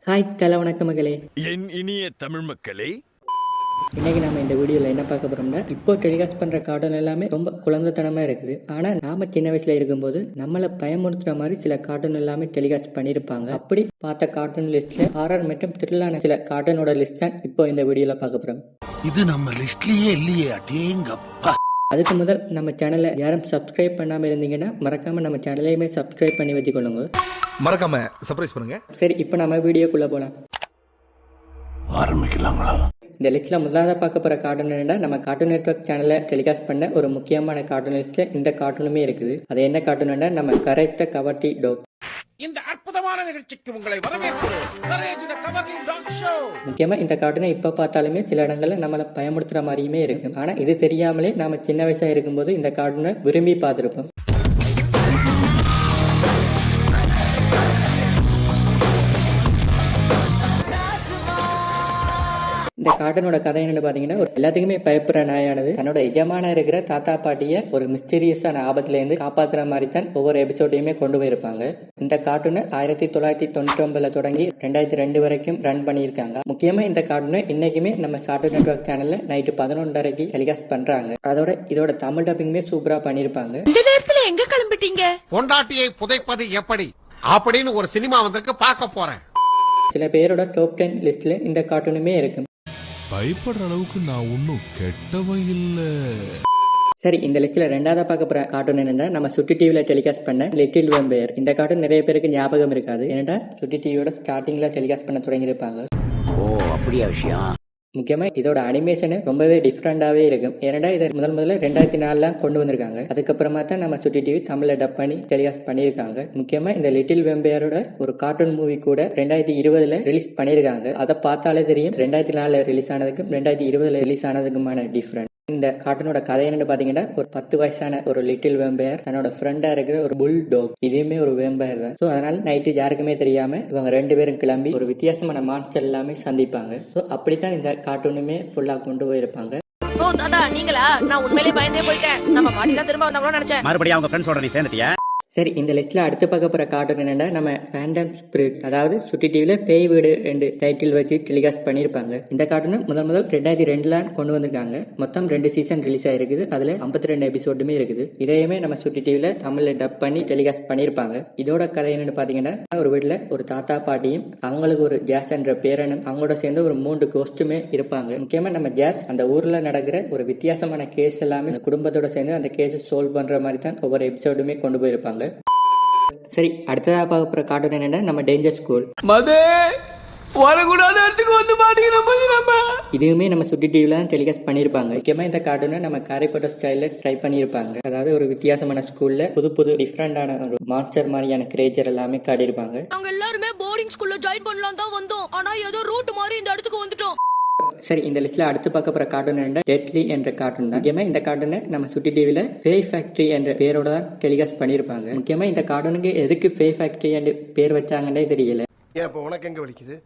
Hi கல வணக்கம் மகளே. என் இனிய தமிழ் மக்களே, இன்னைக்கு நாம இந்த வீடியோவில் என்ன பார்க்க போறோம்னா, இப்போ டெலிகாஸ்ட் பண்ற கார்ட்டூன் எல்லாமே ரொம்ப குழந்தைத்தனமா இருக்குது. ஆனா நாம சின்ன வயசுல இருக்கும்போது நம்மளை பயமுறுத்துற மாதிரி சில கார்ட்டூன் எல்லாமே டெலிகாஸ்ட் பண்ணியிருப்பாங்க. அப்படி பார்த்த கார்ட்டூன் லிஸ்ட்ல ஹாரர் மற்றும் த்ரில்லான சில கார்ட்டூனோட லிஸ்ட் தான் இப்போ இந்த வீடியோல பார்க்க போறோம். இது நம்ம லிஸ்ட்லயே இல்லையே, அடேங்கப்பா. அதுக்கு முதல் நம்ம சேனலை யாரும் சப்ஸ்கிரைப் பண்ணாம இருந்தீங்கன்னா மறக்காம நம்ம சேனலையுமே சப்ஸ்கிரைப் பண்ணி வச்சுக்கொள்ளுங்க. மறக்காம சர்ப்ரைஸ் பண்ணுங்க. சரி, இப்போ நம்ம வீடியோக்குள்ள போலாம். ஆரம்பிக்கலாங்களா? இந்த லிஸ்ட்ல முதலாவது பார்க்க போற கார்ட்டூன் என்னன்னா, நம்ம கார்ட்டூன் நெட்வொர்க் சேனல்ல டெலிகாஸ்ட் பண்ண ஒரு முக்கியமான கார்ட்டூன் லிஸ்ட்ல இந்த கார்ட்டூனுமே இருக்குது. அது என்ன கார்ட்டூன்னா, நம்ம கரெக்ட கவர்டி டாக். இந்த அற்புதமான நிகழ்ச்சிக்கு உங்களை வரவேற்கிறோம். முக்கியமா இந்த கார்ட்டூனை இப்ப பார்த்தாலுமே சில இடங்கள்ல நம்மளை பயமுறுத்துற மாதிரியுமே இருக்கு. ஆனா இது தெரியாமலே நாம சின்ன வயசா இருக்கும்போது இந்த கார்ட்டூனை விரும்பி பார்த்திருப்போம். இந்த கார்ட்டூனோட கதை என்னன்னு பாத்தீங்கன்னா, ஒரு எல்லாத்துக்குமே பயப்படுற நாயானது தன்னோட எஜமான இருக்கிற தாத்தா பாட்டிய ஒரு மிஸ்டீரியஸான ஆபத்துல இருந்து காப்பாத்துற மாதிரி தான் ஒவ்வொரு எபிசோடையுமே கொண்டு போயிருப்பாங்க. இந்த கார்ட்டூனை 1999 தொடங்கி 2002 வரைக்கும் ரன் பண்ணியிருக்காங்க. முக்கியமா இந்த கார்ட்டூனை இன்னைக்குமே நம்ம கார்ட்டூன் நெட்வொர்க் சேனல்ல நைட்டு 11:30 டெலிகாஸ்ட் பண்றாங்க. இதோட தமிழ் டப்பிங்குமே சூப்பரா பண்ணிருப்பாங்க. இந்த நேரத்துல எங்க கிளம்பிட்டீங்க? பொண்டாட்டியை புதைப்பது எப்படி அப்படின்னு ஒரு சினிமா வந்திருக்கு, பார்க்க போறேன். சில பேரோட டாப் 10 லிஸ்ட்ல இந்த கார்ட்டூனுமே இருக்கு. பயப்படுற அளவுக்கு நான் ஒன்னும் கெட்டவன் இல்ல. சரி, இந்த லிஸ்ட்ல ரெண்டாவது பார்க்க போற கார்ட்டூன் என்னன்னா, நம்ம சுட்டி டிவில டெலிகாஸ்ட் பண்ண லிட்டில் வேம்பயர். இந்த கார்ட்டூன் நிறைய பேருக்கு ஞாபகம் இருக்காது. ஏன்னா சுட்டி டிவியோட ஸ்டார்டிங்ல டெலிகாஸ்ட் பண்ண தொடங்கி இருப்பாங்க. ஓ, அப்படியா விஷயம்? முக்கியமா இதோட அனிமேஷன் ரொம்பவே டிஃப்ரெண்டாவே இருக்கும். ஏன்னா இதை முதல்ல 2004 கொண்டு வந்திருக்காங்க. அதுக்கப்புறமா தான் நம்ம சுட்டி டிவி தமிழ்ல டப் பண்ணி டெலிகாஸ்ட் பண்ணியிருக்காங்க. முக்கியமா இந்த லிட்டில் வேம்பயரோட ஒரு கார்ட்டூன் மூவி கூட 2020 ரிலீஸ் பண்ணியிருக்காங்க. அதை பார்த்தாலே தெரியும் 2004 ரிலீஸ் ஆனதுக்கும் 2020 ரிலீஸ் ஆனதுக்குமான டிஃப்ரெண்ட். இந்த கார்ட்டூனோட கதை என்னன்னு பாத்தீங்கன்னா, ஒரு 10 வயசான ஒரு லிட்டில் வேம்பயர் தன்னோட ஃப்ரெண்டா இருக்கிற ஒரு புல் டாக், இதுவுமே ஒரு வேம்பயர் தான். ஸோ அதனால நைட்டு யாருக்குமே தெரியாம இவங்க 2 பேரும் கிளம்பி ஒரு வித்தியாசமான மான்ஸ்டர் எல்லாமே சந்திப்பாங்க. ஸோ அப்படித்தான் இந்த கார்ட்டூனுமே ஃபுல்லா கொண்டு போயிருப்பாங்க. ஓ தாத்தா, நீங்களா? நான் உண்மையிலேயே பயந்தே போயிட்டேன். நம்ம பாட்டி தான் திரும்ப வந்தாங்களோ நினைச்சேன். மறுபடியும் அவங்க ஃப்ரெண்ட்ஸோட நீ சேர்ந்துட்டியா? சரி, இந்த லிஸ்ட்ல அடுத்து பார்க்க போற கார்ட்டூன் என்னன்னா, நம்ம ஃபேண்டம் ஸ்பிரிட், அதாவது சுட்டி டிவில பேய் வீடு என்று டைட்டில் வச்சு டெலிகாஸ்ட் பண்ணியிருப்பாங்க. இந்த கார்ட்டூன் முதல் 2002 கொண்டு வந்திருக்காங்க. மொத்தம் 2 சீசன் ரிலீஸ் ஆயிருக்குது. அதுல 52 எபிசோடுமே இருக்குது. இதையுமே நம்ம சுட்டி டிவில தமிழ்ல டப் பண்ணி டெலிகாஸ்ட் பண்ணியிருப்பாங்க. இதோட கதை என்னன்னு பாத்தீங்கன்னா, ஒரு வீட்டுல ஒரு தாத்தா பாட்டியும் அவங்களுக்கு ஒரு ஜாஸ் என்ற பேரனும் அவங்களோட சேர்ந்து ஒரு 3 கோஸ்டுமே இருப்பாங்க. முக்கியமா நம்ம ஜாஸ் அந்த ஊர்ல நடக்கிற ஒரு வித்தியாசமான கேஸ் எல்லாமே குடும்பத்தோட சேர்ந்து அந்த கேஸ் சால்வ் பண்ற மாதிரி தான் ஒவ்வொரு எபிசோடுமே கொண்டு போயிருப்பாங்க. சரி, அடுத்ததா பார்க்க போற கார்ட்டூன் என்னன்னா, நம்ம டேஞ்சர் ஸ்கூல். இதுவுமே நம்ம சுட்டி டிவில தான் டெலிகாஸ்ட் பண்ணிருப்பாங்க. முக்கியமா இந்த கார்ட்டூனை நம்ம காரைப்பட்ட ஸ்டைல்ல ட்ரை பண்ணிருப்பாங்க. அதாவது ஒரு வித்தியாசமான ஸ்கூல்ல புது டிஃப்ரெண்டான ஒரு மான்ஸ்டர் மாதிரியான கிரியேச்சர் எல்லாமே காட்டியிருப்பாங்க. நாங்க எல்லாருமே போர்டிங் ஸ்கூல்ல ஜாயின் பண்ணலாம் தான் வந்தோம். ஆனா ஏதோ ரூட் மாதிரி இந்த இடத்துக்கு வந்துட்டோம். சரி, இந்த லிஸ்ட்ல அடுத்து பார்க்க போற கார்ட்டூன் என்ன, டெட்லி என்ற கார்ட்டூன் தான். முக்கியமா இந்த கார்ட்டூனை நம்ம சுட்டி டிவில பேய் ஃபேக்டரி என்ற பேரோட தான் டெலிகாஸ்ட் பண்ணிருப்பாங்க. முக்கியமா இந்த கார்ட்டூனுக்கு எதுக்கு பேய் ஃபேக்டரி என்று பேர் வச்சாங்கன்னே தெரியல. ஏன் இப்போ உனக்கு எங்க வலிக்குது?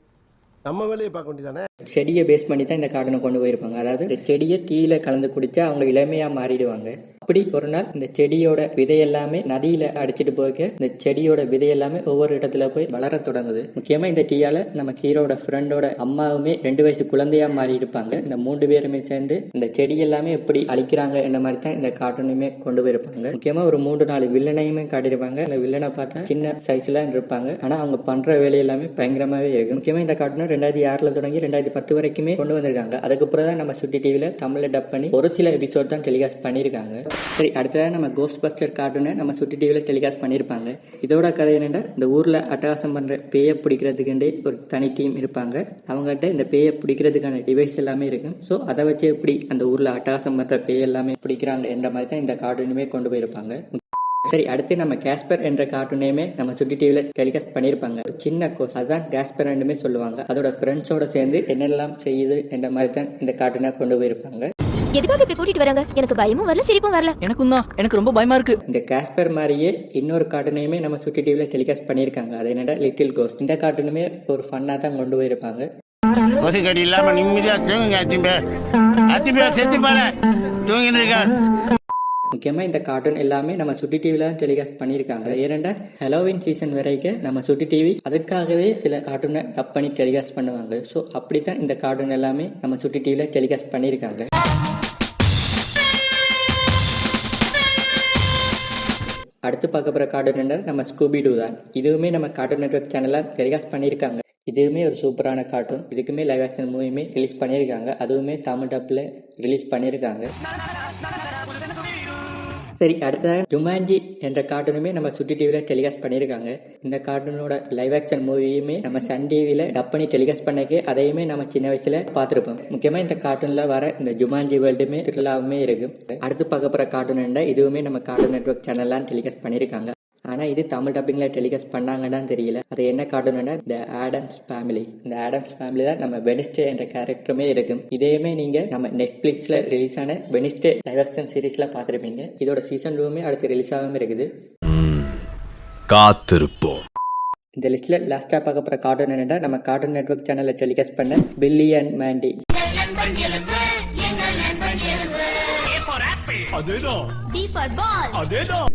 நம்ம வேலையை பார்க்க வேண்டியதானே? செடியை பேஸ் பண்ணி தான் இந்த கார்ட்டூனை கொண்டு போயிருப்பாங்க. அதாவது இந்த செடியை டீல கலந்து குடிச்சா அவங்க இளமையா மாறிடுவாங்க. அப்படி ஒரு நாள் இந்த செடியோட விதை எல்லாமே நதியில அடிச்சிட்டு போக இந்த செடியோட விதை எல்லாமே ஒவ்வொரு இடத்துல போய் வளர தொடங்குது. முக்கியமா இந்த டீயால நம்ம ஹீரோட ஃப்ரெண்டோட அம்மாவுமே 2 வயசு குழந்தையா மாறி இருப்பாங்க. இந்த 3 பேருமே சேர்ந்து இந்த செடி எல்லாமே எப்படி அழிக்கிறாங்க என்ற மாதிரி தான் இந்த கார்ட்டூனுமே கொண்டு போயிருப்பாங்க. முக்கியமா ஒரு 3-4 வில்லனையுமே காட்டியிருப்பாங்க. இந்த வில்லனை பார்த்தா சின்ன சைஸ்ல இருப்பாங்க. ஆனா அவங்க பண்ற வேலை எல்லாமே பயங்கரமாவே இருக்கு. முக்கியமா இந்த கார்ட்டூன் 2006 தொடங்கி 2010 வரைக்குமே கொண்டு வந்திருக்காங்க. அதுக்கப்புறம் தான் நம்ம சுட்டி டிவில தமிழ்ல டப் பண்ணி ஒரு சில எபிசோட் தான் டெலிகாஸ்ட் பண்ணியிருக்காங்க. சரி, அடுத்ததான் நம்ம கோஸ்ட் பஸ்டர் கார்ட்டூனை நம்ம சுட்டி டிவில டெலிகாஸ்ட் பண்ணியிருப்பாங்க. இதோட கதை என்னன்னா, இந்த ஊர்ல அட்டகாசம் பண்ற பேயை பிடிக்கிறதுக்கு ஒரு தனி டீம் இருப்பாங்க. அவங்ககிட்ட இந்த பேயை பிடிக்கிறதுக்கான டிவைஸ் எல்லாமே இருக்கும். ஸோ அதை வச்சு எப்படி அந்த ஊர்ல அட்டகாசம் பண்ற பேய் எல்லாமே பிடிக்கிறாங்க என்ற மாதிரி தான் இந்த கார்ட்டூனுமே கொண்டு போயிருப்பாங்க. சரி, அடுத்து நம்ம கேஸ்பர் என்ற கார்ட்டூனையுமே நம்ம சுட்டி டிவில டெலிகாஸ்ட் பண்ணியிருப்பாங்க. ஒரு சின்ன கோஸ், அதுதான் கேஸ்பர் ரெண்டுமே சொல்லுவாங்க. அதோட ஃப்ரெண்ட்ஸோட சேர்ந்து என்னெல்லாம் செய்யுது என்ற மாதிரி தான் இந்த கார்ட்டூனை கொண்டு போயிருப்பாங்க. எதுக்காக இப்படி கூட்டிட்டு வராங்க? எனக்கு பயமும் வரல, சிரிப்பும் வரல. எனக்கும் தான், எனக்கு ரொம்ப பயமா இருக்கு. இந்த கேஸ்பர் மாதிரியே இன்னொரு கார்ட்டூனையுமே நம்ம சுட்டி டிவில டெலிகாஸ்ட் பண்ணியிருக்காங்க. அது என்னடா லிட்டில் கோஸ்ட். இந்த கார்ட்டூனுமே ஒரு ஃபன்னா தான் கொண்டு போயிருப்பாங்க. கொசுக்கடி இல்லாம நிம்மதியா தூங்குங்க. அத்திம்பே செத்து போல தூங்கின்னு இருக்கார். முக்கியமாக இந்த கார்ட்டூன் எல்லாமே நம்ம சுட்டி டிவியில் தான் டெலிகாஸ்ட் பண்ணியிருக்காங்க. ஏனெண்டா ஹலோவின் சீசன் வரைக்கும் நம்ம சுட்டி டிவி அதுக்காகவே சில கார்ட்டூனை டப் பண்ணி டெலிகாஸ்ட் பண்ணுவாங்க. ஸோ அப்படி தான் இந்த கார்ட்டூன் எல்லாமே நம்ம சுட்டி டிவியில் டெலிகாஸ்ட் பண்ணியிருக்காங்க. அடுத்து பார்க்க போகிற கார்ட்டூன் என்ன நம்ம ஸ்கூபி டூ தான். இதுவுமே நம்ம கார்ட்டூன் நெட்வொர்க் சேனலில் டெலிகாஸ்ட் பண்ணியிருக்காங்க. இதுவுமே ஒரு சூப்பரான கார்ட்டூன். இதுக்குமே லைவ் ஆக்ஷன் மூவியுமே ரிலீஸ் பண்ணியிருக்காங்க. அதுவுமே தமிழ் டப்பில் ரிலீஸ் பண்ணியிருக்காங்க. சரி, அடுத்ததாக ஜுமான்ஜி என்ற கார்ட்டூனுமே நம்ம சுட்டி டிவியில் டெலிகாஸ்ட் பண்ணியிருக்காங்க. இந்த கார்ட்டூனோட லைவ் ஆக்ஷன் மூவியுமே நம்ம சன் டிவியில் டப் பண்ணி டெலிகாஸ்ட் பண்ணக்கே அதையுமே நம்ம சின்ன வயசில் பார்த்துருப்போம். முக்கியமாக இந்த கார்ட்டூனில் வர இந்த ஜுமான்ஜி வேர்ல்டுமே திருவிழாவுமே இருக்கும். அடுத்து பார்க்க போகிற கார்ட்டூன் என்ன, இதுவுமே நம்ம கார்ட்டூன் நெட்வொர்க் சேனல்லாம் டெலிகாஸ்ட் பண்ணியிருக்காங்க. ஆனால் இது தமிழ் டப்பிங்கில் டெலிகாஸ்ட் பண்ணாங்கன்னு தெரியல. அது என்ன கார்ட்டூன்னா த ஆடம்ஸ் ஃபேமிலி. இந்த ஆடம்ஸ் ஃபேமிலி தான் நம்ம வெனிஸ்டே என்ற கேரக்டருமே இருக்கும். இதையுமே நீங்கள் நம்ம நெட்ஃப்ளிக்ஸில் ரிலீஸ் ஆன வெனிஸ்டே லைவ் ஆக்ஷன் சீரீஸில் பார்த்துருப்பீங்க. இதோட சீசன் 2மே அடுத்து ரிலீஸ் ஆகாமல் இருக்குது. காத்திருப்போம். இந்த லிஸ்ட்டில் லாஸ்ட்டாக பார்க்க போகிற கார்ட்டூன் என்னென்னா நம்ம கார்ட்டூன் நெட்வொர்க் சேனலில் டெலிகாஸ்ட் பண்ண பில்லி அண்ட் மேண்டி.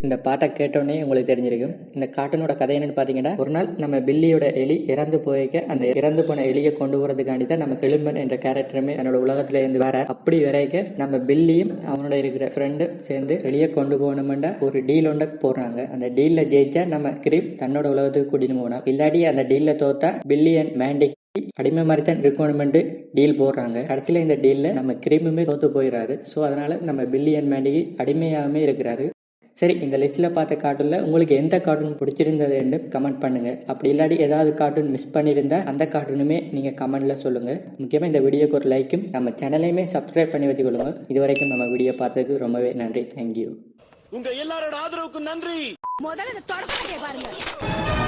இந்த பாட்டை கேட்டோன்னே உங்களுக்கு தெரிஞ்சிருக்கும். இந்த கார்ட்டூனோட கதை என்னன்னு பார்த்தீங்கன்னா, ஒரு நாள் நம்ம பில்லியோட எலி இறந்து போய்க்க அந்த இறந்து போன எலியை கொண்டு வரதுக்காண்டி தான் நம்ம கிளிம்பன் என்ற கேரக்டருமே தன்னோட உலகத்துல இருந்து வர. அப்படி வரைக்க நம்ம பில்லியும் அவனோட இருக்கிற ஃப்ரெண்டும் சேர்ந்து எலியை கொண்டு போகணுமெண்டா ஒரு டீல் ஒன்றை போடுறாங்க. அந்த டீல்ல ஜெயிச்சா நம்ம கிரீம் தன்னோட உலகத்துக்கு கூட்டின்னு போனோம். இல்லாட்டி அந்த டீல்ல தோத்தா பில்லி அண்ட் மேண்டி அடிமை மாதிரி தான் இருக்கணுமெண்டு டீல் போடுறாங்க. கடைசியில் இந்த டீலில் நம்ம கிரீமுமே தோத்து போயிடாரு. ஸோ அதனால நம்ம பில்லி அண்ட் மேண்டிக்கு அடிமையாகவே இருக்கிறாரு. சரி, இந்த லிஸ்ட்டில் பார்த்த கார்ட்டூனில் உங்களுக்கு எந்த கார்ட்டூன் பிடிச்சிருந்ததுன்னு கமெண்ட் பண்ணுங்கள். அப்படி இல்லாட்டி ஏதாவது கார்ட்டூன் மிஸ் பண்ணியிருந்தா அந்த கார்ட்டூனுமே நீங்கள் கமெண்ட்டில் சொல்லுங்கள். முக்கியமாக இந்த வீடியோக்கு ஒரு லைக்கும் நம்ம சேனலையுமே சப்ஸ்கிரைப் பண்ணி வச்சுக்கொள்ளுங்க. இது வரைக்கும் நம்ம வீடியோ பார்த்ததுக்கு ரொம்பவே நன்றி. தேங்க்யூ. உங்க எல்லாரோட ஆதரவுக்கு நன்றி. முதல்ல தொடர்ந்து பாருங்க.